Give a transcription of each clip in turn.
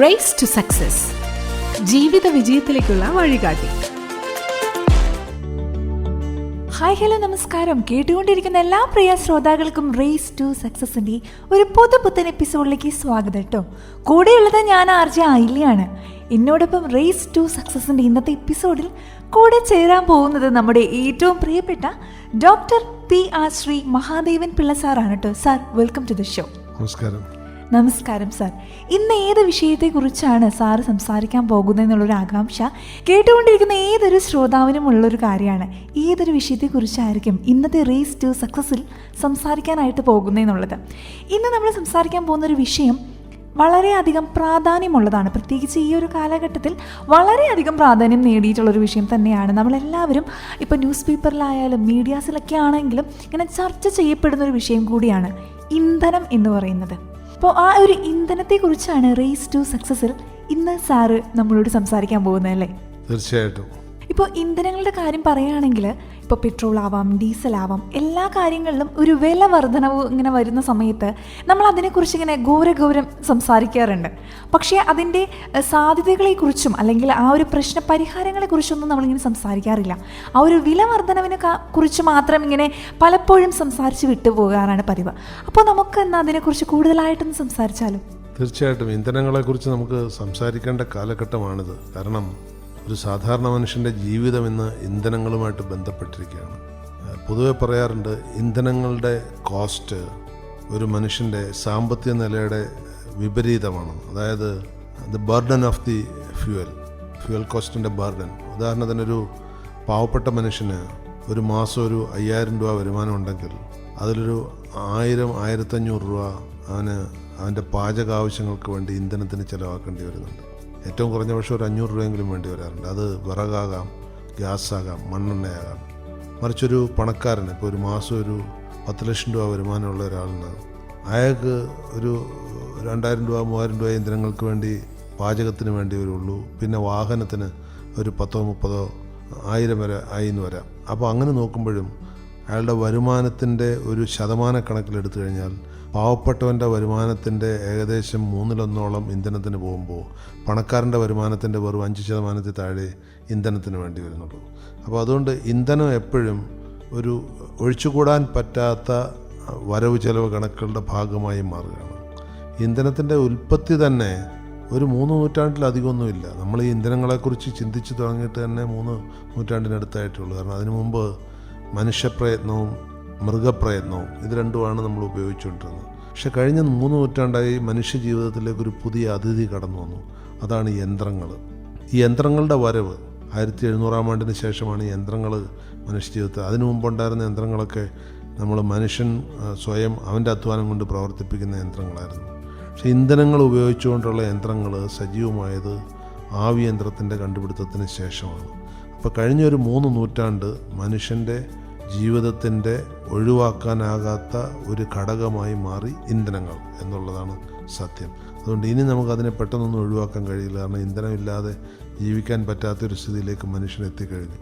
Raise to success, ജീവിത വിജയത്തിലേക്കുള്ള വഴികാട്ടി. Hi, hello, നമസ്കാരം. കേട്ടുകൊണ്ടിരിക്കുന്ന എല്ലാ പ്രിയ ശ്രോതാക്കൾക്കും റേസ് ടു സക്സസിൻ്റെ ഒരു പുത്തൻ എപ്പിസോഡിലേക്ക് സ്വാഗതം കേട്ടോ. കൂടെയുള്ളത് ഞാൻ RJ ആയില്യാണ്. എന്നോടൊപ്പം റേസ് ടു സക്സസിൻ്റെ ഇന്നത്തെ എപ്പിസോഡിൽ കൂടെ ചേരാൻ പോകുന്നത് നമ്മുടെ ഏറ്റവും പ്രിയപ്പെട്ട ഡോക്ടർ PR ശ്രീ മഹാദേവൻ പിള്ള സാറാണ് കേട്ടോ. Sir, welcome to the show. നമസ്കാരം സാർ. ഇന്ന് ഏത് വിഷയത്തെക്കുറിച്ചാണ് സാറ് സംസാരിക്കാൻ പോകുന്നതെന്നുള്ളൊരു ആകാംക്ഷ കേട്ടുകൊണ്ടിരിക്കുന്ന ഏതൊരു ശ്രോതാവിനും ഉള്ളൊരു കാര്യമാണ്. ഏതൊരു വിഷയത്തെക്കുറിച്ചായിരിക്കും ഇന്നത്തെ റേസ് ടു സക്സസിൽ സംസാരിക്കാനായിട്ട് പോകുന്നതെന്നുള്ളത്. ഇന്ന് നമ്മൾ സംസാരിക്കാൻ പോകുന്നൊരു വിഷയം വളരെയധികം പ്രാധാന്യമുള്ളതാണ്. പ്രത്യേകിച്ച് ഈ ഒരു കാലഘട്ടത്തിൽ വളരെയധികം പ്രാധാന്യം നേടിയിട്ടുള്ളൊരു വിഷയം തന്നെയാണ്. നമ്മളെല്ലാവരും ഇപ്പോൾ ന്യൂസ് പേപ്പറിലായാലും മീഡിയാസിലൊക്കെ ആണെങ്കിലും ഇങ്ങനെ ചർച്ച ചെയ്യപ്പെടുന്നൊരു വിഷയം കൂടിയാണ് ഇന്ധനം എന്ന് പറയുന്നത്. അപ്പോൾ ആ ഒരു ഇന്ധനത്തെക്കുറിച്ചാണ് റേസ് ടു സക്സസിൽ ഇന്ന് സാറ് നമ്മളോട് സംസാരിക്കാൻ പോകുന്നത് അല്ലേ? തീർച്ചയായിട്ടും. ഇപ്പോൾ ഇന്ധനങ്ങളുടെ കാര്യം പറയുകയാണെങ്കിൽ ഇപ്പോൾ പെട്രോൾ ആവാം, ഡീസൽ ആവാം, എല്ലാ കാര്യങ്ങളിലും ഒരു വില വർധനവ് ഇങ്ങനെ വരുന്ന സമയത്ത് നമ്മൾ അതിനെക്കുറിച്ച് ഇങ്ങനെ ഘോരം സംസാരിക്കാറുണ്ട്. പക്ഷേ അതിൻ്റെ സാധ്യതകളെക്കുറിച്ചും അല്ലെങ്കിൽ ആ ഒരു പ്രശ്ന പരിഹാരങ്ങളെക്കുറിച്ചൊന്നും നമ്മളിങ്ങനെ സംസാരിക്കാറില്ല. ആ ഒരു വില വർധനവിനെ കുറിച്ച് മാത്രം ഇങ്ങനെ പലപ്പോഴും സംസാരിച്ച് വിട്ടുപോകാറാണ് പതിവ്. അപ്പോൾ നമുക്ക് എന്നാൽ അതിനെക്കുറിച്ച് കൂടുതലായിട്ടൊന്ന് സംസാരിച്ചാലും? തീർച്ചയായിട്ടും ഇന്ധനങ്ങളെക്കുറിച്ച് നമുക്ക് സംസാരിക്കേണ്ട കാലഘട്ടമാണിത്. കാരണം ഒരു സാധാരണ മനുഷ്യൻ്റെ ജീവിതം ഇന്ന് ഇന്ധനങ്ങളുമായിട്ട് ബന്ധപ്പെട്ടിരിക്കുകയാണ്. പൊതുവെ പറയാറുണ്ട്, ഇന്ധനങ്ങളുടെ കോസ്റ്റ് ഒരു മനുഷ്യൻ്റെ സാമ്പത്തിക നിലയുടെ വിപരീതമാണ്. അതായത് the burden of the fuel കോസ്റ്റിൻ്റെ ബർഡൻ. ഉദാഹരണത്തിനൊരു പാവപ്പെട്ട മനുഷ്യന് ഒരു മാസം ഒരു 5000 രൂപ വരുമാനം ഉണ്ടെങ്കിൽ അതിലൊരു 1000-1500 രൂപ അവൻ്റെ പാചക ആവശ്യങ്ങൾക്ക് വേണ്ടി ഇന്ധനത്തിന് ചിലവാക്കേണ്ടി വരുന്നുണ്ട്. ഏറ്റവും കുറഞ്ഞ പക്ഷേ ഒരു 500 രൂപയെങ്കിലും വേണ്ടി വരാറുണ്ട്. അത് വിറകാകാം, ഗ്യാസാകാം, മണ്ണെണ്ണയാകാം. മറിച്ചൊരു പണക്കാരന് ഇപ്പോൾ ഒരു മാസം ഒരു 10 ലക്ഷം രൂപ വരുമാനമുള്ള ഒരാളിന് അയാൾക്ക് ഒരു 2000 രൂപ 3000 രൂപ ഇന്ധനങ്ങൾക്ക് വേണ്ടി പാചകത്തിന് വേണ്ടി വരുള്ളൂ. പിന്നെ വാഹനത്തിന് ഒരു 10-30 1000 വരെ ആയിന്ന് വരാം. അപ്പോൾ അങ്ങനെ നോക്കുമ്പോഴും അയാളുടെ വരുമാനത്തിൻ്റെ ഒരു ശതമാനക്കണക്കിലെടുത്തു കഴിഞ്ഞാൽ പാവപ്പെട്ടവൻ്റെ വരുമാനത്തിൻ്റെ ഏകദേശം 1/3 ഇന്ധനത്തിന് പോകുമ്പോൾ പണക്കാരൻ്റെ വരുമാനത്തിൻ്റെ വെറും 5% താഴെ ഇന്ധനത്തിന് വേണ്ടി വരുന്നുള്ളൂ. അപ്പോൾ അതുകൊണ്ട് ഇന്ധനം എപ്പോഴും ഒരു ഒഴിച്ചുകൂടാൻ പറ്റാത്ത വരവ് ചെലവ് കണക്കുകളുടെ ഭാഗമായി മാറുകയാണ്. ഇന്ധനത്തിൻ്റെ ഉൽപ്പത്തി തന്നെ ഒരു 3 നൂറ്റാണ്ടിലധികമൊന്നുമില്ല. നമ്മൾ ഈ ഇന്ധനങ്ങളെക്കുറിച്ച് ചിന്തിച്ച് തുടങ്ങിയിട്ട് തന്നെ 3 നൂറ്റാണ്ടിനടുത്തായിട്ടുള്ളൂ. കാരണം അതിനു മുമ്പ് മനുഷ്യപ്രയത്നവും മൃഗപ്രയത്നവും ഇത് രണ്ടുമാണ് നമ്മൾ ഉപയോഗിച്ചുകൊണ്ടിരുന്നത്. പക്ഷെ കഴിഞ്ഞ 3 നൂറ്റാണ്ടായി മനുഷ്യ ജീവിതത്തിലേക്ക് ഒരു പുതിയ അതിഥി കടന്നു വന്നു. അതാണ് യന്ത്രങ്ങൾ. ഈ യന്ത്രങ്ങളുടെ വരവ് 1700-ാം ആണ്ടിന് ശേഷമാണ് ഈ യന്ത്രങ്ങൾ മനുഷ്യ ജീവിതത്തിൽ. അതിനു മുമ്പുണ്ടായിരുന്ന യന്ത്രങ്ങളൊക്കെ മനുഷ്യൻ സ്വയം അവൻ്റെ അധ്വാനം കൊണ്ട് പ്രവർത്തിപ്പിക്കുന്ന യന്ത്രങ്ങളായിരുന്നു. പക്ഷേ ഇന്ധനങ്ങൾ ഉപയോഗിച്ചുകൊണ്ടുള്ള യന്ത്രങ്ങൾ സജീവമായത് ആവി യന്ത്രത്തിൻ്റെ കണ്ടുപിടുത്തത്തിന് ശേഷമാണ്. അപ്പോൾ കഴിഞ്ഞൊരു 3 നൂറ്റാണ്ട് മനുഷ്യൻ്റെ ജീവിതത്തിൻ്റെ ഒഴിവാക്കാനാകാത്ത ഒരു ഘടകമായി മാറി ഇന്ധനങ്ങൾ എന്നുള്ളതാണ് സത്യം. അതുകൊണ്ട് ഇനി നമുക്കതിനെ പെട്ടെന്നൊന്നും ഒഴിവാക്കാൻ കഴിയില്ല. കാരണം ഇന്ധനമില്ലാതെ ജീവിക്കാൻ പറ്റാത്തൊരു സ്ഥിതിയിലേക്ക് മനുഷ്യൻ എത്തിക്കഴിഞ്ഞു.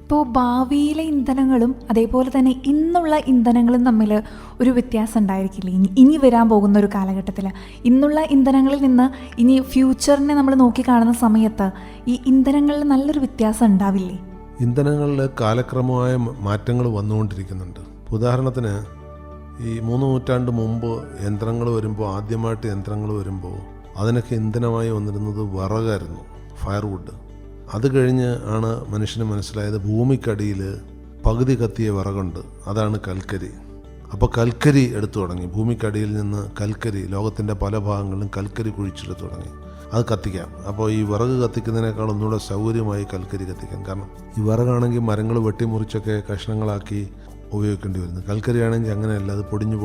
ഇപ്പോൾ ഭാവിയിലെ ഇന്ധനങ്ങളും അതേപോലെ തന്നെ ഇന്നുള്ള ഇന്ധനങ്ങളും തമ്മിൽ ഒരു വ്യത്യാസം ഉണ്ടായിരിക്കില്ലേ? ഇനി വരാൻ പോകുന്ന ഒരു കാലഘട്ടത്തിൽ ഇന്നുള്ള ഇന്ധനങ്ങളിൽ നിന്ന് ഇനി ഫ്യൂച്ചറിനെ നമ്മൾ നോക്കിക്കാണുന്ന സമയത്ത് ഈ ഇന്ധനങ്ങളിൽ നല്ലൊരു വ്യത്യാസം ഉണ്ടാവില്ലേ? ഇന്ധനങ്ങളിൽ കാലക്രമമായ മാറ്റങ്ങൾ വന്നുകൊണ്ടിരിക്കുന്നുണ്ട്. ഉദാഹരണത്തിന് ഈ 3 നൂറ്റാണ്ട് മുമ്പ് യന്ത്രങ്ങൾ വരുമ്പോൾ, ആദ്യമായിട്ട് യന്ത്രങ്ങൾ വരുമ്പോൾ അതിനൊക്കെ ഇന്ധനമായി വന്നിരുന്നത് വിറകായിരുന്നു, ഫയർവുഡ്. അത് കഴിഞ്ഞ് ആണ് മനുഷ്യന് മനസ്സിലായത് ഭൂമിക്കടിയിൽ പകുതി കത്തിയ വിറകുണ്ട്, അതാണ് കൽക്കരി. അപ്പോൾ കൽക്കരി എടുത്തു തുടങ്ങി. ഭൂമിക്കടിയിൽ നിന്ന് കൽക്കരി, ലോകത്തിൻ്റെ പല ഭാഗങ്ങളിലും കൽക്കരി കുഴിച്ചെടുത്തു തുടങ്ങി. അത് കത്തിക്കാം. അപ്പോൾ ഈ വിറക് കത്തിക്കുന്നതിനേക്കാൾ ഒന്നുകൂടെ സൗകര്യമായി കൽക്കരി കത്തിക്കാം. കാരണം ഈ വിറകാണെങ്കിൽ മരങ്ങൾ വെട്ടിമുറിച്ചൊക്കെ കഷ്ണങ്ങളാക്കി ഉപയോഗിക്കേണ്ടി വരുന്നു. കൽക്കരി ആണെങ്കിൽ അങ്ങനെയല്ല, അത് പൊടിഞ്ഞ്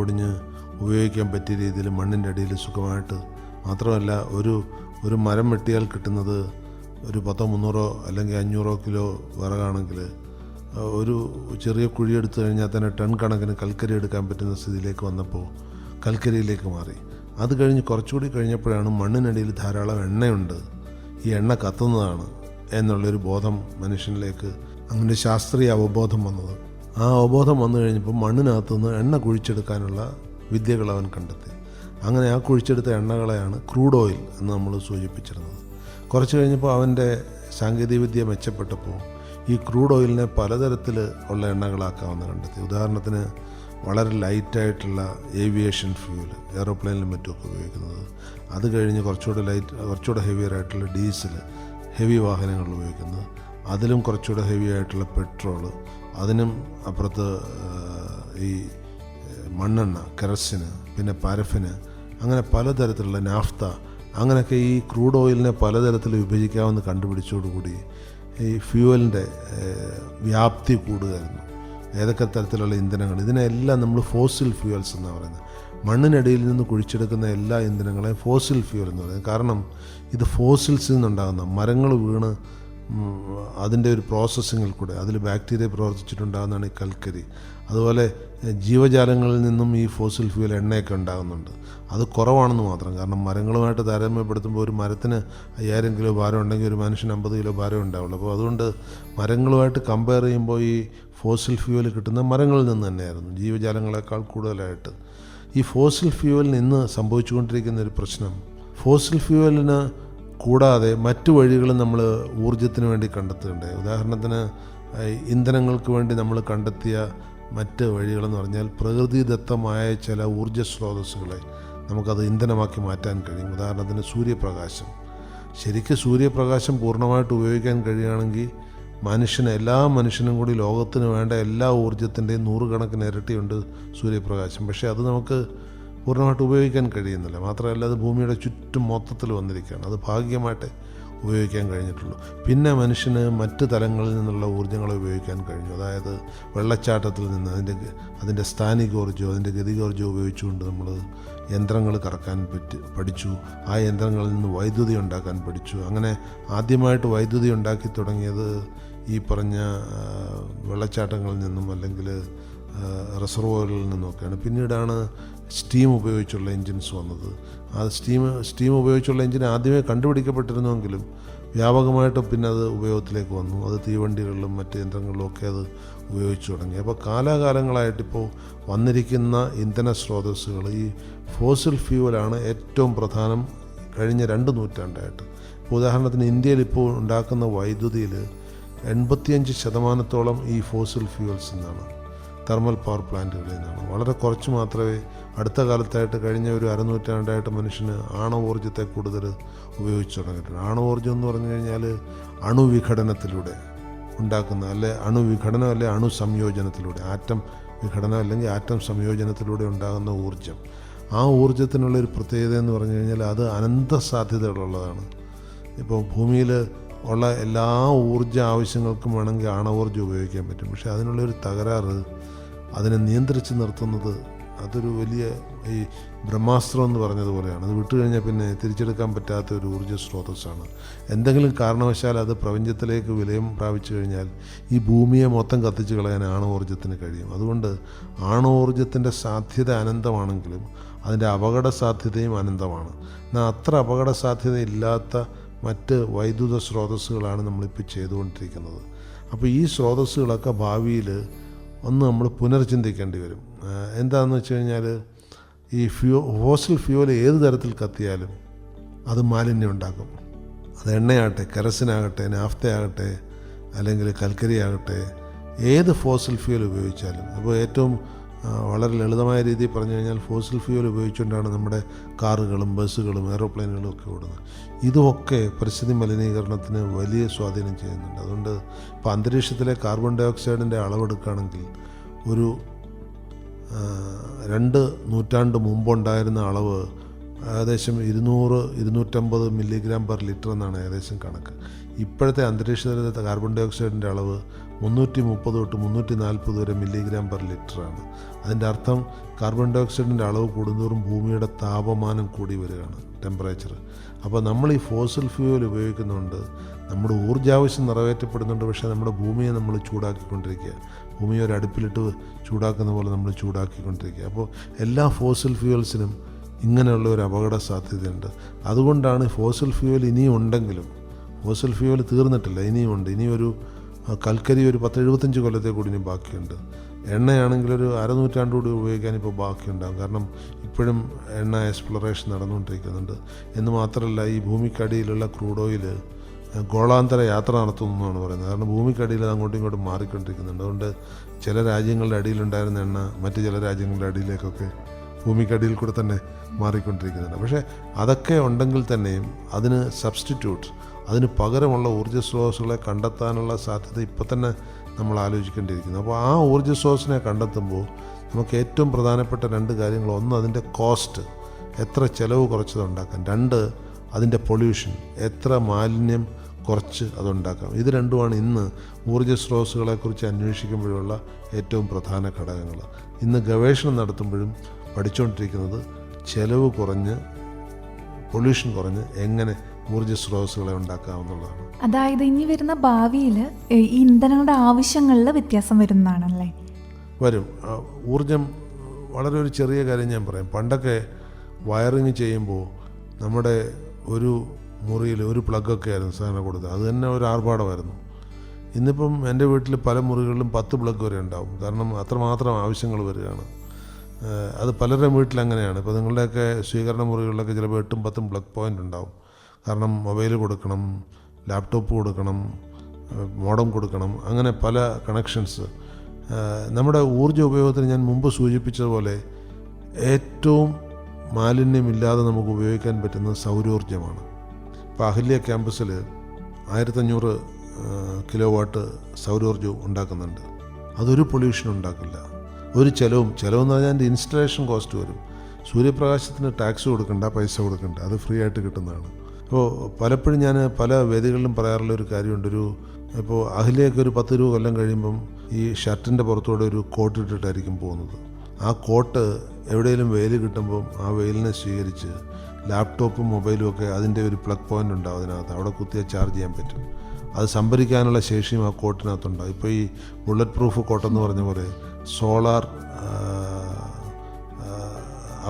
ഉപയോഗിക്കാൻ പറ്റിയ രീതിയിൽ മണ്ണിൻ്റെ അടിയിൽ സുഖമായിട്ട്. മാത്രമല്ല ഒരു മരം വെട്ടിയാൽ കിട്ടുന്നത് ഒരു 100-300 അല്ലെങ്കിൽ 500 കിലോ വിറകാണെങ്കിൽ ഒരു ചെറിയ കുഴിയെടുത്തു കഴിഞ്ഞാൽ തന്നെ ടൺ കണക്കിന് കൽക്കരി എടുക്കാൻ പറ്റുന്ന സ്ഥിതിയിലേക്ക് വന്നപ്പോൾ കൽക്കരിയിലേക്ക് മാറി. അത് കഴിഞ്ഞ് കുറച്ചുകൂടി കഴിഞ്ഞപ്പോഴാണ് മണ്ണിനടിയിൽ ധാരാളം എണ്ണയുണ്ട്, ഈ എണ്ണ കത്തുന്നതാണ് എന്നുള്ളൊരു ബോധം മനുഷ്യനിലേക്ക്, അങ്ങനെ ശാസ്ത്രീയ അവബോധം വന്നത്. ആ അവബോധം വന്നു കഴിഞ്ഞപ്പോൾ മണ്ണിനകത്തുനിന്ന് എണ്ണ കുഴിച്ചെടുക്കാനുള്ള വിദ്യകൾ അവൻ കണ്ടെത്തി. അങ്ങനെ ആ കുഴിച്ചെടുത്ത എണ്ണകളെയാണ് ക്രൂഡ് ഓയിൽ എന്ന് നമ്മൾ സൂചിപ്പിച്ചിരുന്നത്. കുറച്ച് കഴിഞ്ഞപ്പോൾ അവൻ്റെ സാങ്കേതികവിദ്യ മെച്ചപ്പെട്ടപ്പോൾ ഈ ക്രൂഡ് ഓയിലിനെ പലതരത്തിൽ ഉള്ള എണ്ണകളാക്കാമെന്ന് കണ്ടെത്തി. ഉദാഹരണത്തിന് വളരെ ലൈറ്റായിട്ടുള്ള ഏവിയേഷൻ ഫ്യൂവൽ, എയറോപ്ലെയിനിലും മറ്റുമൊക്കെ ഉപയോഗിക്കുന്നത്. അത് കഴിഞ്ഞ് കുറച്ചുകൂടെ ഹെവിയറായിട്ടുള്ള ഡീസൽ, ഹെവി വാഹനങ്ങളിൽ ഉപയോഗിക്കുന്നത്. അതിലും കുറച്ചുകൂടെ ഹെവി ആയിട്ടുള്ള പെട്രോള്, അതിനും അപ്പുറത്ത് ഈ മണ്ണെണ്ണ, കെറസിന്, പിന്നെ പാരഫിന്, അങ്ങനെ പലതരത്തിലുള്ള നാഫ്ത, അങ്ങനെയൊക്കെ ഈ ക്രൂഡ് ഓയിലിനെ പലതരത്തിൽ വിഭജിക്കാമെന്ന് കണ്ടുപിടിച്ചതോടുകൂടി ഈ ഫ്യൂവലിൻ്റെ വ്യാപ്തി കൂടുകയായിരുന്നു. ഏതൊക്കെ തരത്തിലുള്ള ഇന്ധനങ്ങൾ, ഇതിനെല്ലാം നമ്മൾ ഫോസിൽ ഫ്യൂവൽസ് എന്നാണ് പറയുന്നത്. മണ്ണിനടിയിൽ നിന്ന് കുഴിച്ചെടുക്കുന്ന എല്ലാ ഇന്ധനങ്ങളെയും ഫോസിൽ ഫ്യൂവൽ എന്ന് പറയുന്നത്. കാരണം ഇത് ഫോസിൽസിൽ നിന്നുണ്ടാകുന്ന മരങ്ങൾ വീണ് അതിൻ്റെ ഒരു പ്രോസസ്സിങ്ങിൽ കൂടെ അതിൽ ബാക്ടീരിയ പ്രവർത്തിച്ചിട്ടുണ്ടാകുന്നതാണ് ഈ കൽക്കരി. അതുപോലെ ജീവജാലങ്ങളിൽ നിന്നും ഈ ഫോസിൽ ഫ്യൂവൽ എണ്ണയൊക്കെ ഉണ്ടാകുന്നുണ്ട്. അത് കുറവാണെന്ന് മാത്രം. കാരണം മരങ്ങളുമായിട്ട് താരതമ്യപ്പെടുത്തുമ്പോൾ ഒരു മരത്തിന് 5000 കിലോ ഭാരം ഉണ്ടെങ്കിൽ ഒരു മനുഷ്യന് 50 കിലോ ഭാരം ഉണ്ടാവുള്ളൂ. അപ്പോൾ അതുകൊണ്ട് മരങ്ങളുമായിട്ട് കമ്പയർ ചെയ്യുമ്പോൾ ഈ ഫോസിൽ ഫ്യൂവൽ കിട്ടുന്ന മരങ്ങളിൽ നിന്ന് തന്നെയായിരുന്നു, ജീവജാലങ്ങളെക്കാൾ കൂടുതലായിട്ട്. ഈ ഫോസിൽ ഫ്യൂവലിന് ഇന്ന് സംഭവിച്ചുകൊണ്ടിരിക്കുന്ന ഒരു പ്രശ്നം, ഫോസിൽ ഫ്യൂവലിന് കൂടാതെ മറ്റു വഴികളും നമ്മൾ ഊർജത്തിന് വേണ്ടി കണ്ടെത്തുന്നുണ്ടായി. ഉദാഹരണത്തിന് ഇന്ധനങ്ങൾക്ക് വേണ്ടി നമ്മൾ കണ്ടെത്തിയ മറ്റ് വഴികളെന്ന് പറഞ്ഞാൽ പ്രകൃതിദത്തമായ ചില ഊർജ്ജ സ്രോതസ്സുകളെ നമുക്കത് ഇന്ധനമാക്കി മാറ്റാൻ കഴിയും. ഉദാഹരണത്തിന് സൂര്യപ്രകാശം. ശരിക്കും സൂര്യപ്രകാശം പൂർണ്ണമായിട്ട് ഉപയോഗിക്കാൻ കഴിയുകയാണെങ്കിൽ എല്ലാ മനുഷ്യനും കൂടി ലോകത്തിന് വേണ്ട എല്ലാ ഊർജ്ജത്തിൻ്റെയും 100 കണക്കിന് ഇരട്ടിയുണ്ട് സൂര്യപ്രകാശം. പക്ഷേ അത് നമുക്ക് പൂർണ്ണമായിട്ട് ഉപയോഗിക്കാൻ കഴിയുന്നില്ല. മാത്രമല്ല അത് ഭൂമിയുടെ ചുറ്റും മൊത്തത്തിൽ വന്നിരിക്കുകയാണ്. അത് ഭാഗികമായിട്ട് ഉപയോഗിക്കാൻ കഴിഞ്ഞിട്ടുള്ളൂ. പിന്നെ മനുഷ്യന് മറ്റ് തലങ്ങളിൽ നിന്നുള്ള ഊർജ്ജങ്ങളെ ഉപയോഗിക്കാൻ കഴിഞ്ഞു. അതായത് വെള്ളച്ചാട്ടത്തിൽ നിന്ന് അതിൻ്റെ സ്ഥാനികോർജ്ജവും അതിൻ്റെ ഗതികോർജ്ജവും ഉപയോഗിച്ചുകൊണ്ട് നമ്മൾ യന്ത്രങ്ങൾ കറക്കാൻ പഠിച്ചു. ആ യന്ത്രങ്ങളിൽ നിന്ന് വൈദ്യുതി ഉണ്ടാക്കാൻ പഠിച്ചു. അങ്ങനെ ആദ്യമായിട്ട് വൈദ്യുതി ഉണ്ടാക്കി തുടങ്ങിയത് ഈ പറഞ്ഞ വെള്ളച്ചാട്ടങ്ങളിൽ നിന്നും അല്ലെങ്കിൽ റിസർവോയറിൽ നിന്നൊക്കെയാണ്. പിന്നീടാണ് സ്റ്റീം ഉപയോഗിച്ചുള്ള എൻജിൻസ് വന്നത്. ആ സ്റ്റീം ഉപയോഗിച്ചുള്ള എൻജിൻ ആദ്യമേ കണ്ടുപിടിക്കപ്പെട്ടിരുന്നുവെങ്കിലും വ്യാപകമായിട്ട് പിന്നെ അത് ഉപയോഗത്തിലേക്ക് വന്നു. അത് തീവണ്ടികളിലും മറ്റ് യന്ത്രങ്ങളിലും ഒക്കെ അത് ഉപയോഗിച്ചു തുടങ്ങി. അപ്പോൾ കാലാകാലങ്ങളായിട്ടിപ്പോൾ വന്നിരിക്കുന്ന ഇന്ധന സ്രോതസ്സുകൾ ഈ ഫോസിൽ ഫ്യൂവലാണ് ഏറ്റവും പ്രധാനം കഴിഞ്ഞ 2 നൂറ്റാണ്ടായിട്ട്. ഇപ്പോൾ ഉദാഹരണത്തിന് ഇന്ത്യയിൽ ഇപ്പോൾ ഉണ്ടാക്കുന്ന വൈദ്യുതിയിൽ 85% ഈ ഫോസിൽ ഫ്യൂവൽസ് നിന്നാണ്, തെർമൽ പവർ പ്ലാന്റുകളിൽ നിന്നാണ്. വളരെ കുറച്ച് മാത്രമേ അടുത്ത കാലത്തായിട്ട് കഴിഞ്ഞ ഒരു അരനൂറ്റാണ്ടായിട്ട് മനുഷ്യന് ആണവോർജ്ജത്തെ കൂടുതൽ ഉപയോഗിച്ച് തുടങ്ങിയിട്ടുണ്ട്. ആണവോർജ്ജം എന്ന് പറഞ്ഞു കഴിഞ്ഞാൽ അണുവിഘടനത്തിലൂടെ ഉണ്ടാക്കുന്ന അണു സംയോജനത്തിലൂടെ, ആറ്റം വിഘടനം അല്ലെങ്കിൽ ആറ്റം സംയോജനത്തിലൂടെ ഉണ്ടാകുന്ന ഊർജ്ജം. ആ ഊർജ്ജത്തിനുള്ളൊരു പ്രത്യേകത എന്ന് പറഞ്ഞു കഴിഞ്ഞാൽ അത് അനന്ത സാധ്യതകളുള്ളതാണ്. ഇപ്പോൾ ഭൂമിയിൽ ഉള്ള എല്ലാ ഊർജ്ജ ആവശ്യങ്ങൾക്കും വേണമെങ്കിൽ ആണവോർജ്ജം ഉപയോഗിക്കാൻ പറ്റും. പക്ഷേ അതിനുള്ളൊരു തകരാറ്, അതിനെ നിയന്ത്രിച്ച് നിർത്തുന്നത് അതൊരു വലിയ ഈ ബ്രഹ്മാസ്ത്രം എന്ന് പറഞ്ഞതുപോലെയാണ്. അത് വിട്ടുകഴിഞ്ഞാൽ പിന്നെ തിരിച്ചെടുക്കാൻ പറ്റാത്ത ഒരു ഊർജ്ജ സ്രോതസ്സാണ്. എന്തെങ്കിലും കാരണവശാൽ അത് പ്രപഞ്ചത്തിലേക്ക് വിലയം പ്രാപിച്ചു കഴിഞ്ഞാൽ ഈ ഭൂമിയെ മൊത്തം കത്തിച്ച് കളയാൻ ആണവോർജ്ജത്തിന് കഴിയും. അതുകൊണ്ട് ആണവോർജ്ജത്തിൻ്റെ സാധ്യത അനന്തമാണെങ്കിലും അതിൻ്റെ അപകട സാധ്യതയും അനന്തമാണ്. എന്നാൽ അത്ര അപകട സാധ്യതയില്ലാത്ത മറ്റ് വൈദ്യുത സ്രോതസ്സുകളാണ് നമ്മളിപ്പോൾ ചെയ്തുകൊണ്ടിരിക്കുന്നത്. അപ്പോൾ ഈ സ്രോതസ്സുകളൊക്കെ ഭാവിയിൽ നമ്മൾ പുനർചിന്തിക്കേണ്ടി വരും. എന്താണെന്ന് വെച്ച് കഴിഞ്ഞാൽ ഈ ഫോസിൽ ഫ്യൂവൽ ഏത് തരത്തിൽ കത്തിയാലും അത് മാലിന്യം ഉണ്ടാക്കും. അത് എണ്ണയാകട്ടെ, കെറസിനാകട്ടെ, നാഫ്തയാകട്ടെ, അല്ലെങ്കിൽ കൽക്കരിയാകട്ടെ, ഏത് ഫോസിൽ ഫ്യൂവൽ ഉപയോഗിച്ചാലും. അപ്പോൾ ഏറ്റവും വളരെ ലളിതമായ രീതിയിൽ പറഞ്ഞു കഴിഞ്ഞാൽ ഫോസിൽ ഫ്യൂവൽ ഉപയോഗിച്ചുകൊണ്ടാണ് നമ്മുടെ കാറുകളും ബസ്സുകളും എയറോപ്ലെയിനുകളും ഒക്കെ ഓടുന്നത്. ഇതുമൊക്കെ പരിസ്ഥിതി മലിനീകരണത്തിന് വലിയ സ്വാധീനം ചെയ്യുന്നുണ്ട്. അതുകൊണ്ട് ഇപ്പോൾ അന്തരീക്ഷത്തിലെ കാർബൺ ഡൈ ഓക്സൈഡിൻ്റെ അളവെടുക്കുകയാണെങ്കിൽ ഒരു 2 നൂറ്റാണ്ട് മുമ്പുണ്ടായിരുന്ന അളവ് ഏകദേശം 200-250 മില്ലിഗ്രാം പെർ ലിറ്റർ എന്നാണ് ഏകദേശം കണക്ക്. ഇപ്പോഴത്തെ അന്തരീക്ഷത്തിലെ കാർബൺ ഡൈ ഓക്സൈഡിൻ്റെ അളവ് 330 തൊട്ട് 340 വരെ മില്ലിഗ്രാം പെർ ലിറ്ററാണ്. അതിൻ്റെ അർത്ഥം കാർബൺ ഡൈ ഓക്സൈഡിൻ്റെ അളവ് കൂടുന്തോറും ഭൂമിയുടെ താപമാനം കൂടി വരികയാണ്, ടെമ്പറേച്ചർ. അപ്പോൾ നമ്മൾ ഈ ഫോസിൽ ഫ്യൂവൽ ഉപയോഗിക്കുന്നുണ്ട്, നമ്മുടെ ഊർജ്ജാവശ്യം നിറവേറ്റപ്പെടുന്നുണ്ട്. പക്ഷേ നമ്മുടെ ഭൂമിയെ നമ്മൾ ചൂടാക്കിക്കൊണ്ടിരിക്കുക, ഭൂമിയെ ഒരു അടുപ്പിലിട്ട് ചൂടാക്കുന്ന പോലെ നമ്മൾ ചൂടാക്കിക്കൊണ്ടിരിക്കുക. അപ്പോൾ എല്ലാ ഫോസിൽ ഫ്യൂവൽസിനും ഇങ്ങനെയുള്ള ഒരു അപകട സാധ്യതയുണ്ട്. അതുകൊണ്ടാണ് ഫോസിൽ ഫ്യൂവൽ ഇനിയും ഉണ്ടെങ്കിലും, ഫോസിൽ ഫ്യൂവൽ തീർന്നിട്ടില്ല, ഇനിയും ഉണ്ട്. ഇനിയൊരു കൽക്കരി ഒരു 10-75 കൊല്ലത്തെ കൂടി ഇനി ബാക്കിയുണ്ട്. എണ്ണയാണെങ്കിൽ ഒരു അരനൂറ്റാണ്ട് കൂടി ഉപയോഗിക്കാൻ ഇപ്പോൾ ബാക്കിയുണ്ടാകും. കാരണം ഇപ്പോഴും എണ്ണ എക്സ്പ്ലോറേഷൻ നടന്നുകൊണ്ടിരിക്കുന്നുണ്ട്. എന്ന് മാത്രമല്ല, ഈ ഭൂമിക്കടിയിലുള്ള ക്രൂഡ് ഓയിൽ ഗോളാന്തര യാത്ര നടത്തുന്നതാണ് പറയുന്നത്. കാരണം ഭൂമിക്കടിയിൽ അത് അങ്ങോട്ടും ഇങ്ങോട്ടും മാറിക്കൊണ്ടിരിക്കുന്നുണ്ട്. അതുകൊണ്ട് ചില രാജ്യങ്ങളുടെ അടിയിലുണ്ടായിരുന്ന എണ്ണ മറ്റ് ചില രാജ്യങ്ങളുടെ അടിയിലേക്കൊക്കെ ഭൂമിക്കടിയിൽ കൂടെ തന്നെ മാറിക്കൊണ്ടിരിക്കുന്നുണ്ട്. പക്ഷേ അതൊക്കെ ഉണ്ടെങ്കിൽ തന്നെയും അതിന് സബ്സ്റ്റിറ്റ്യൂട്ട്, അതിന് പകരമുള്ള ഊർജ്ജ സ്രോതസ്സുകളെ കണ്ടെത്താനുള്ള സാധ്യത ഇപ്പം തന്നെ നമ്മൾ ആലോചിക്കേണ്ടിയിരിക്കുന്നു. അപ്പോൾ ആ ഊർജ്ജ സ്രോതസ്സിനെ കണ്ടെത്തുമ്പോൾ നമുക്ക് ഏറ്റവും പ്രധാനപ്പെട്ട രണ്ട് കാര്യങ്ങൾ: ഒന്ന്, അതിൻ്റെ കോസ്റ്റ്, എത്ര ചിലവ് കുറച്ചതുണ്ടാക്കാം; രണ്ട്, അതിൻ്റെ പൊല്യൂഷൻ, എത്ര മാലിന്യം കുറച്ച് അതുണ്ടാക്കാം. ഇത് രണ്ടുമാണ് ഇന്ന് ഊർജ്ജ സ്രോതസ്സുകളെക്കുറിച്ച് അന്വേഷിക്കുമ്പോഴുള്ള ഏറ്റവും പ്രധാന ഘടകങ്ങൾ. ഇന്ന് ഗവേഷണം നടത്തുമ്പോഴും പഠിച്ചുകൊണ്ടിരിക്കുന്നത് ചിലവ് കുറഞ്ഞ് പൊല്യൂഷൻ കുറഞ്ഞ് എങ്ങനെ ഊർജ്ജ സ്രോതസ്സുകളെ ഉണ്ടാക്കാമെന്നുള്ളതാണ്. അതായത് ഇനി വരുന്ന ഭാവിയിൽ ഈ ഇന്ധനങ്ങളുടെ ആവശ്യങ്ങളിൽ വ്യത്യാസം വരുന്നതാണല്ലേ? വരും. ഊർജം വളരെ ഒരു ചെറിയ കാര്യം ഞാൻ പറയാം. പണ്ടൊക്കെ വയറിങ് ചെയ്യുമ്പോൾ നമ്മുടെ ഒരു മുറിയിൽ ഒരു പ്ലഗൊക്കെ ആയിരുന്നു സാധാരണ കൊടുത്തത്. അത് തന്നെ ഒരു ആർഭാടമായിരുന്നു. ഇന്നിപ്പം എൻ്റെ വീട്ടിൽ പല മുറികളിലും 10 പ്ലഗ് വരെ ഉണ്ടാവും. കാരണം അത്രമാത്രം ആവശ്യങ്ങൾ വരികയാണ്. അത് പലരുടെ വീട്ടിലങ്ങനെയാണ്. ഇപ്പോൾ നിങ്ങളുടെയൊക്കെ സ്വീകരണ മുറികളിലൊക്കെ ചിലപ്പോൾ 8ഉം 10ഉം പ്ലഗ് പോയിൻ്റ് ഉണ്ടാവും. കാരണം മൊബൈൽ കൊടുക്കണം, ലാപ്ടോപ്പ് കൊടുക്കണം, മോഡം കൊടുക്കണം, അങ്ങനെ പല കണക്ഷൻസ്. നമ്മുടെ ഊർജ്ജ ഉപയോഗത്തിന് ഞാൻ മുമ്പ് സൂചിപ്പിച്ചതുപോലെ ഏറ്റവും മാലിന്യമില്ലാതെ നമുക്ക് ഉപയോഗിക്കാൻ പറ്റുന്നത് സൗരോർജ്ജമാണ്. ഇപ്പോൾ അഹല്യ ക്യാമ്പസിൽ 1500 കിലോ വാട്ട് സൗരോർജ്ജം ഉണ്ടാക്കുന്നുണ്ട്. അതൊരു പൊല്യൂഷൻ ഉണ്ടാക്കില്ല, ഒരു ചിലവെന്ന് പറഞ്ഞാൽ അതിൻ്റെ ഇൻസ്റ്റലേഷൻ കോസ്റ്റ് വരും. സൂര്യപ്രകാശത്തിന് ടാക്സ് കൊടുക്കണ്ട, പൈസ കൊടുക്കണ്ട, അത് ഫ്രീ ആയിട്ട് കിട്ടുന്നതാണ്. അപ്പോൾ പലപ്പോഴും ഞാൻ പല വേദികളിലും പറയാറുള്ള ഒരു കാര്യമുണ്ട്. ഇപ്പോൾ അഹല്യയൊക്കെ ഒരു 10-20 കൊല്ലം കഴിയുമ്പം ഈ ഷർട്ടിൻ്റെ പുറത്തൂടെ ഒരു കോട്ട് ഇട്ടിട്ടായിരിക്കും പോകുന്നത്. ആ കോട്ട് എവിടെയെങ്കിലും വെയിൽ കിട്ടുമ്പം ആ വെയിലിനെ സ്വീകരിച്ച് ലാപ്ടോപ്പും മൊബൈലും ഒക്കെ അതിൻ്റെ ഒരു പ്ലഗ് പോയിൻ്റ് ഉണ്ടാവും അതിനകത്ത്. അവിടെ കുത്തിയാൽ ചാർജ് ചെയ്യാൻ പറ്റും. അത് സംഭരിക്കാനുള്ള ശേഷിയും ആ കോട്ടിനകത്തുണ്ടാവും. ഇപ്പോൾ ഈ ബുള്ളറ്റ് പ്രൂഫ് കോട്ടെന്ന് പറഞ്ഞ പോലെ സോളാർ